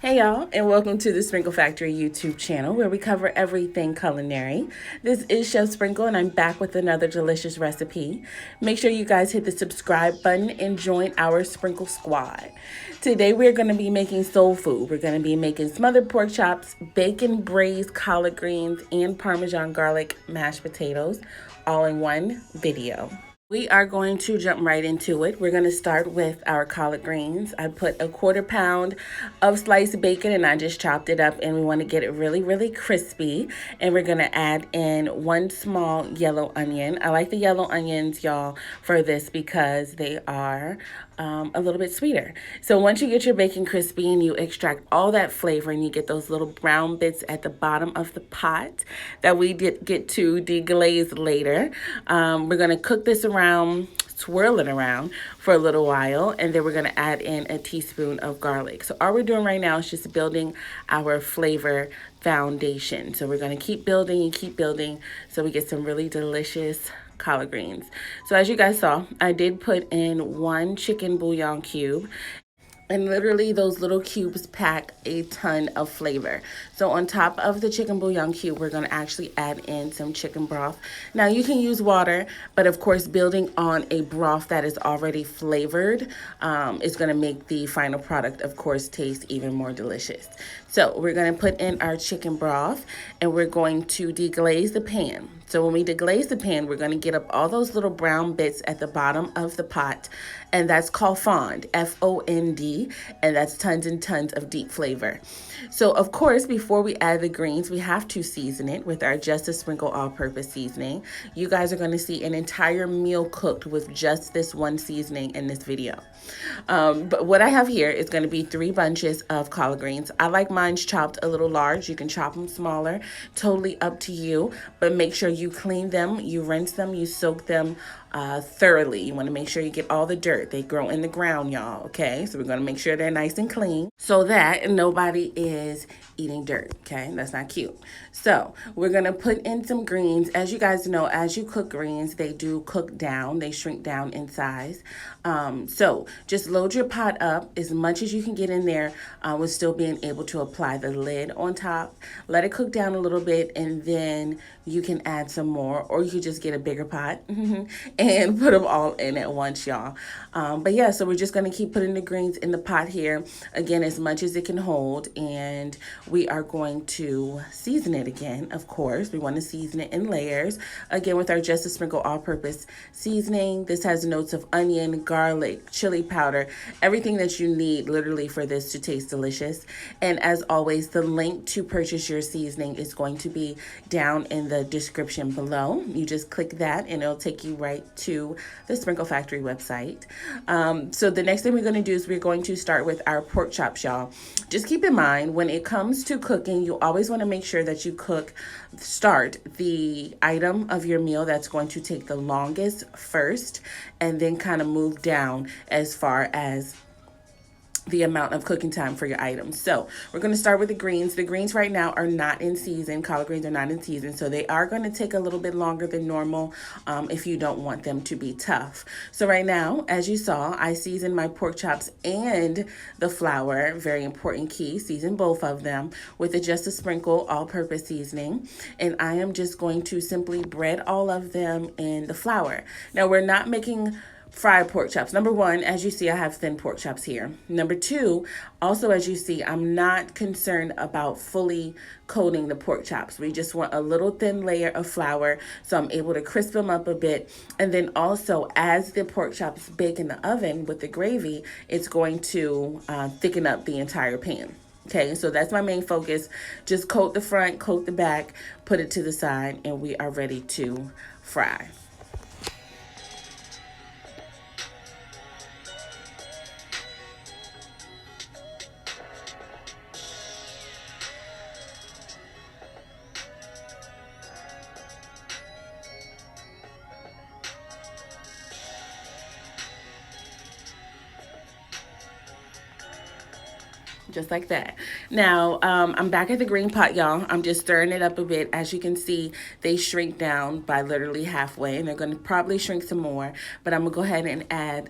Hey y'all, and welcome to the Sprinkle Factory YouTube channel where we cover everything culinary. This is Chef Sprinkle and I'm back with another delicious recipe. Make sure you guys hit the subscribe button and join our Sprinkle Squad. Today we're going to be making soul food. We're going to be making smothered pork chops, bacon braised collard greens, and Parmesan garlic mashed potatoes all in one video. We are going to jump right into it. We're going to start with our collard greens. I put a 1/4 pound of sliced bacon and I just chopped it up, and we want to get it really crispy. And we're going to add in 1 small yellow onion. I like the yellow onions, y'all, for this because they are a little bit sweeter. So once you get your bacon crispy and you extract all that flavor and you get those little brown bits at the bottom of the pot that we did get to deglaze later, we're going to cook this around, swirl it around for a little while, and then we're going to add in a teaspoon of garlic. So all we're doing right now is just building our flavor foundation. So we're going to keep building and keep building so we get some really delicious collard greens. So as you guys saw, I did put in 1 chicken bouillon cube. And literally those little cubes pack a ton of flavor. So on top of the chicken bouillon cube, we're going to actually add in some chicken broth. Now you can use water, but of course building on a broth that is already flavored is going to make the final product, of course, taste even more delicious. So we're going to put in our chicken broth and we're going to deglaze the pan. So when we deglaze the pan, we're going to get up all those little brown bits at the bottom of the pot, and that's called fond, F-O-N-D, and that's tons and tons of deep flavor. So of course, before we add the greens, we have to season it with our Just a Sprinkle all-purpose seasoning. You guys are going to see an entire meal cooked with just this one seasoning in this video. But what I have here is going to be 3 bunches of collard greens. I like mine chopped a little large. You can chop them smaller, totally up to you, but make sure you clean them, you rinse them, you soak them thoroughly. You want to make sure you get all the dirt. They grow in the ground, y'all, okay? So we're going to make sure they're nice and clean so that nobody is eating dirt, okay? That's not cute. So we're going to put in some greens. As you guys know, as you cook greens, they do cook down. They shrink down in size. So just load your pot up as much as you can get in there with still being able to apply the lid on top. Let it cook down a little bit, and then you can add some more, or you could just get a bigger pot and put them all in at once, y'all. But yeah, so we're just going to keep putting the greens in the pot here, again, as much as it can hold, and we are going to season it again, of course. We want to season it in layers, again, with our Just a Sprinkle all-purpose seasoning. This has notes of onion, garlic, chili powder, everything that you need literally for this to taste delicious. And as always, the link to purchase your seasoning is going to be down in the description below. You just click that and it'll take you right to the Sprinkle Factory website. So the next thing we're going to do is we're going to start with our pork chops, y'all. Just keep in mind, when it comes to cooking, you always want to make sure that you start the item of your meal that's going to take the longest first, and then kind of move down as far as the amount of cooking time for your items. So we're going to start with the greens. The greens right now are not in season. Collard greens are not in season, so they are going to take a little bit longer than normal if you don't want them to be tough. So right now, as you saw, I seasoned my pork chops and the flour, very important key, season both of them with a Just a Sprinkle all-purpose seasoning. And I am just going to simply bread all of them in the flour. Now we're not making fried pork chops. Number 1, as you see, I have thin pork chops here. Number 2, also as you see, I'm not concerned about fully coating the pork chops. We just want a little thin layer of flour so I'm able to crisp them up a bit. And then also, as the pork chops bake in the oven with the gravy, it's going to thicken up the entire pan. Okay, so that's my main focus. Just coat the front, coat the back, put it to the side, and we are ready to fry. just like that. Now, I'm back at the green pot, y'all. I'm just stirring it up a bit. As you can see, they shrink down by literally halfway, and they're going to probably shrink some more. But I'm going to go ahead and add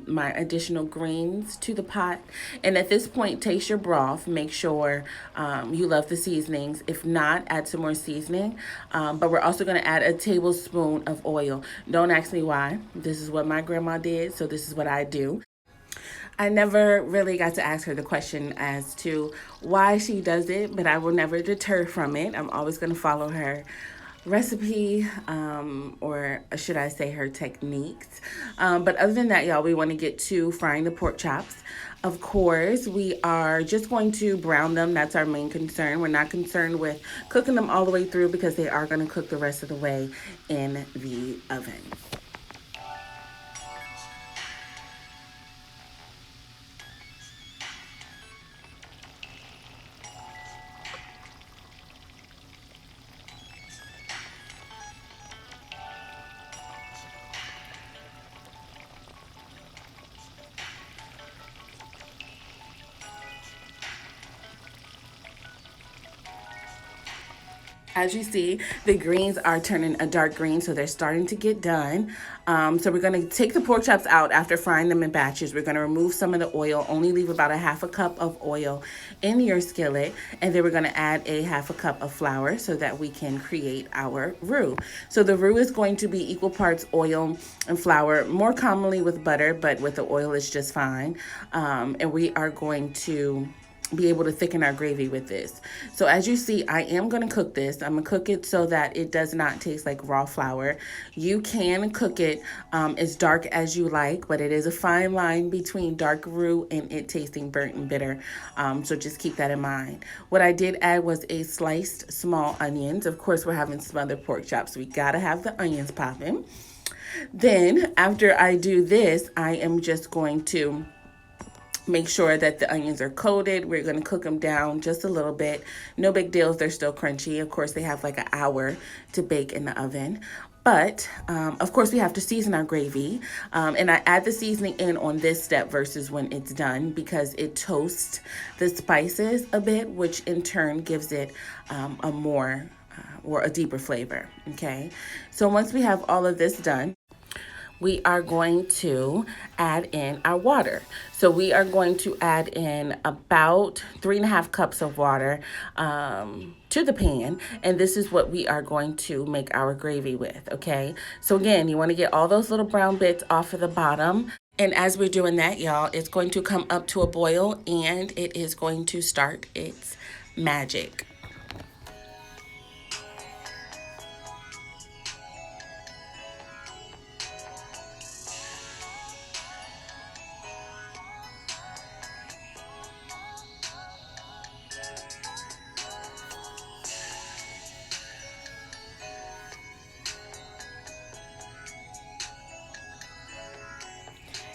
my additional greens to the pot. And at this point, taste your broth. Make sure you love the seasonings. If not, add some more seasoning. But we're also going to add a tablespoon of oil. Don't ask me why. This is what my grandma did, so this is what I do. I never really got to ask her the question as to why she does it, but I will never deter from it. I'm always going to follow her recipe, or should I say her techniques. But other than that, y'all, we want to get to frying the pork chops. Of course, we are just going to brown them. That's our main concern. We're not concerned with cooking them all the way through because they are going to cook the rest of the way in the oven. As you see, the greens are turning a dark green, so they're starting to get done. So we're going to take the pork chops out after frying them in batches. We're going to remove some of the oil, only leave about a half a cup of oil in your skillet, and then we're going to add a half a cup of flour so that we can create our roux. So the roux is going to be equal parts oil and flour, more commonly with butter, but with the oil it's just fine. And we are going to be able to thicken our gravy with this. So as you see, I am going to cook this. I'm going to cook it so that it does not taste like raw flour. You can cook it as dark as you like, but it is a fine line between dark roux and it tasting burnt and bitter. So just keep that in mind. What I did add was a sliced small onions. Of course, we're having smothered pork chops. We got to have the onions popping. Then after I do this, I am just going to make sure that the onions are coated. We're going to cook them down just a little bit. No big deal if they're still crunchy. Of course, they have like an hour to bake in the oven. But, of course, we have to season our gravy. And I add the seasoning in on this step versus when it's done because it toasts the spices a bit, which in turn gives it a more or a deeper flavor. Okay. So once we have all of this done, we are going to add in our water. So we are going to add in about 3.5 cups of water to the pan. And this is what we are going to make our gravy with, okay? So again, you wanna get all those little brown bits off of the bottom. And as we're doing that, y'all, it's going to come up to a boil and it is going to start its magic.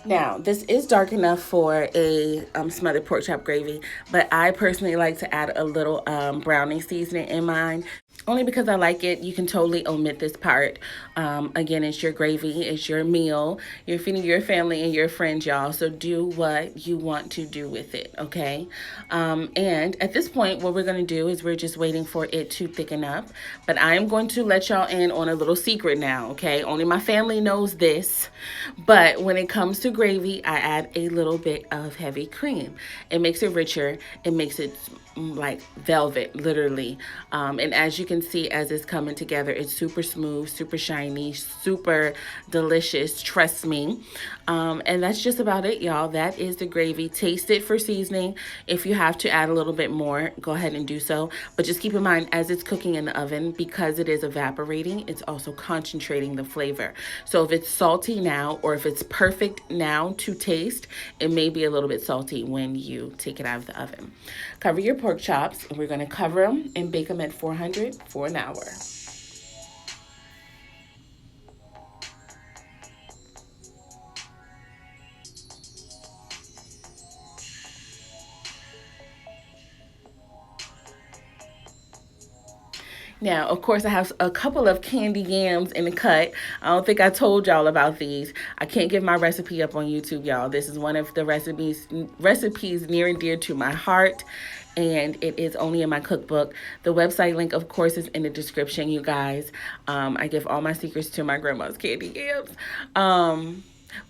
Now, this is dark enough for a smothered pork chop gravy, but I personally like to add a little browning seasoning in mine. Only because I like it. You can totally omit this part. Again, it's your gravy, it's your meal. You're feeding your family and your friends, y'all. So do what you want to do with it, okay? And at this point, what we're going to do is we're just waiting for it to thicken up. But I am going to let y'all in on a little secret now, okay? Only my family knows this. But when it comes to gravy, I add a little bit of heavy cream. It makes it richer. It makes it like velvet, literally. And as you can see, as it's coming together, it's super smooth, super shiny, super delicious, trust me. And that's just about it, y'all. That is the gravy. Taste it for seasoning. If you have to add a little bit more, go ahead and do so. But just keep in mind, as it's cooking in the oven, because it is evaporating, it's also concentrating the flavor. So if it's salty now, or if it's perfect now to taste, it may be a little bit salty when you take it out of the oven. Cover your pork chops, and we're going to cover them and bake them at 400 for an hour. Now, of course, I have a couple of candy yams in the cut. I don't think I told y'all about these. I can't give my recipe up on YouTube, y'all. This is one of the recipes near and dear to my heart, and it is only in my cookbook. The website link, of course, is in the description, you guys. I give all my secrets to my grandma's candy yams.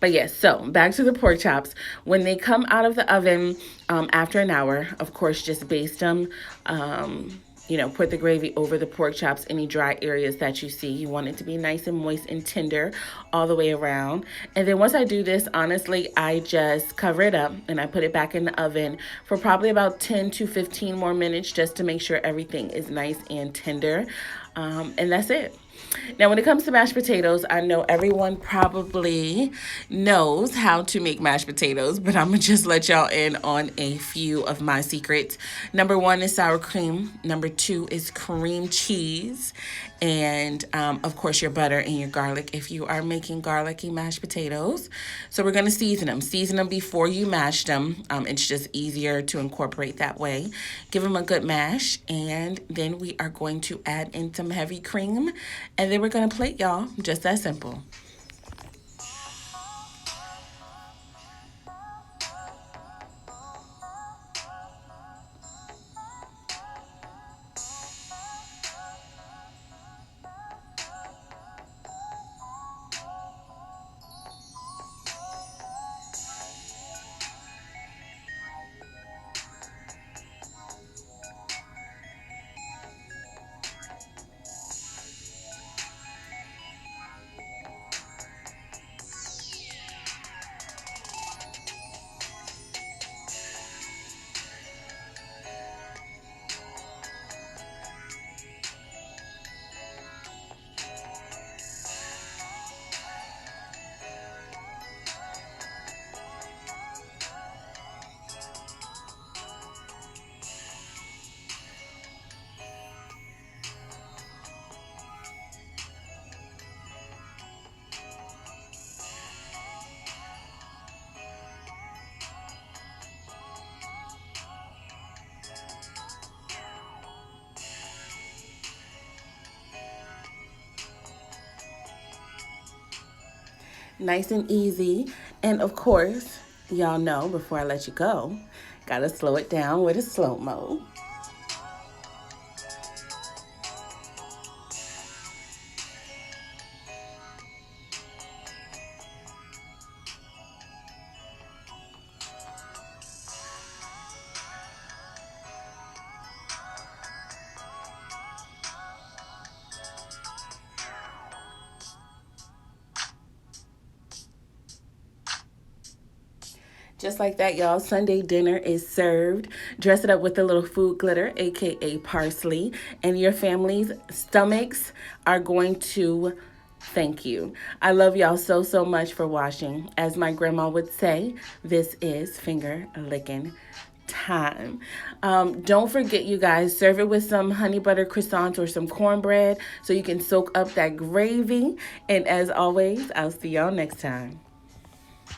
But yes, so back to the pork chops. When they come out of the oven after an hour, of course, just baste them. Put the gravy over the pork chops, any dry areas that you see. You want it to be nice and moist and tender all the way around. And then once I do this, honestly, I just cover it up and I put it back in the oven for probably about 10 to 15 more minutes just to make sure everything is nice and tender. And that's it. Now, when it comes to mashed potatoes, I know everyone probably knows how to make mashed potatoes, but I'm going to just let y'all in on a few of my secrets. Number 1 is sour cream. Number 2 is cream cheese. And, of course, your butter and your garlic if you are making garlicky mashed potatoes. So we're going to season them. Season them before you mash them. It's just easier to incorporate that way. Give them a good mash, and then we are going to add in some heavy cream, and then we're going to plate, y'all. Just that simple. Nice and easy. And of course, y'all know before I let you go, gotta slow it down with a slow-mo. Just like that, y'all, Sunday dinner is served. Dress it up with a little food glitter, aka parsley, and your family's stomachs are going to thank you. I love y'all so, so much for watching. As my grandma would say, this is finger licking time. Don't forget, you guys, serve it with some honey butter croissants or some cornbread so you can soak up that gravy. And as always, I'll see y'all next time.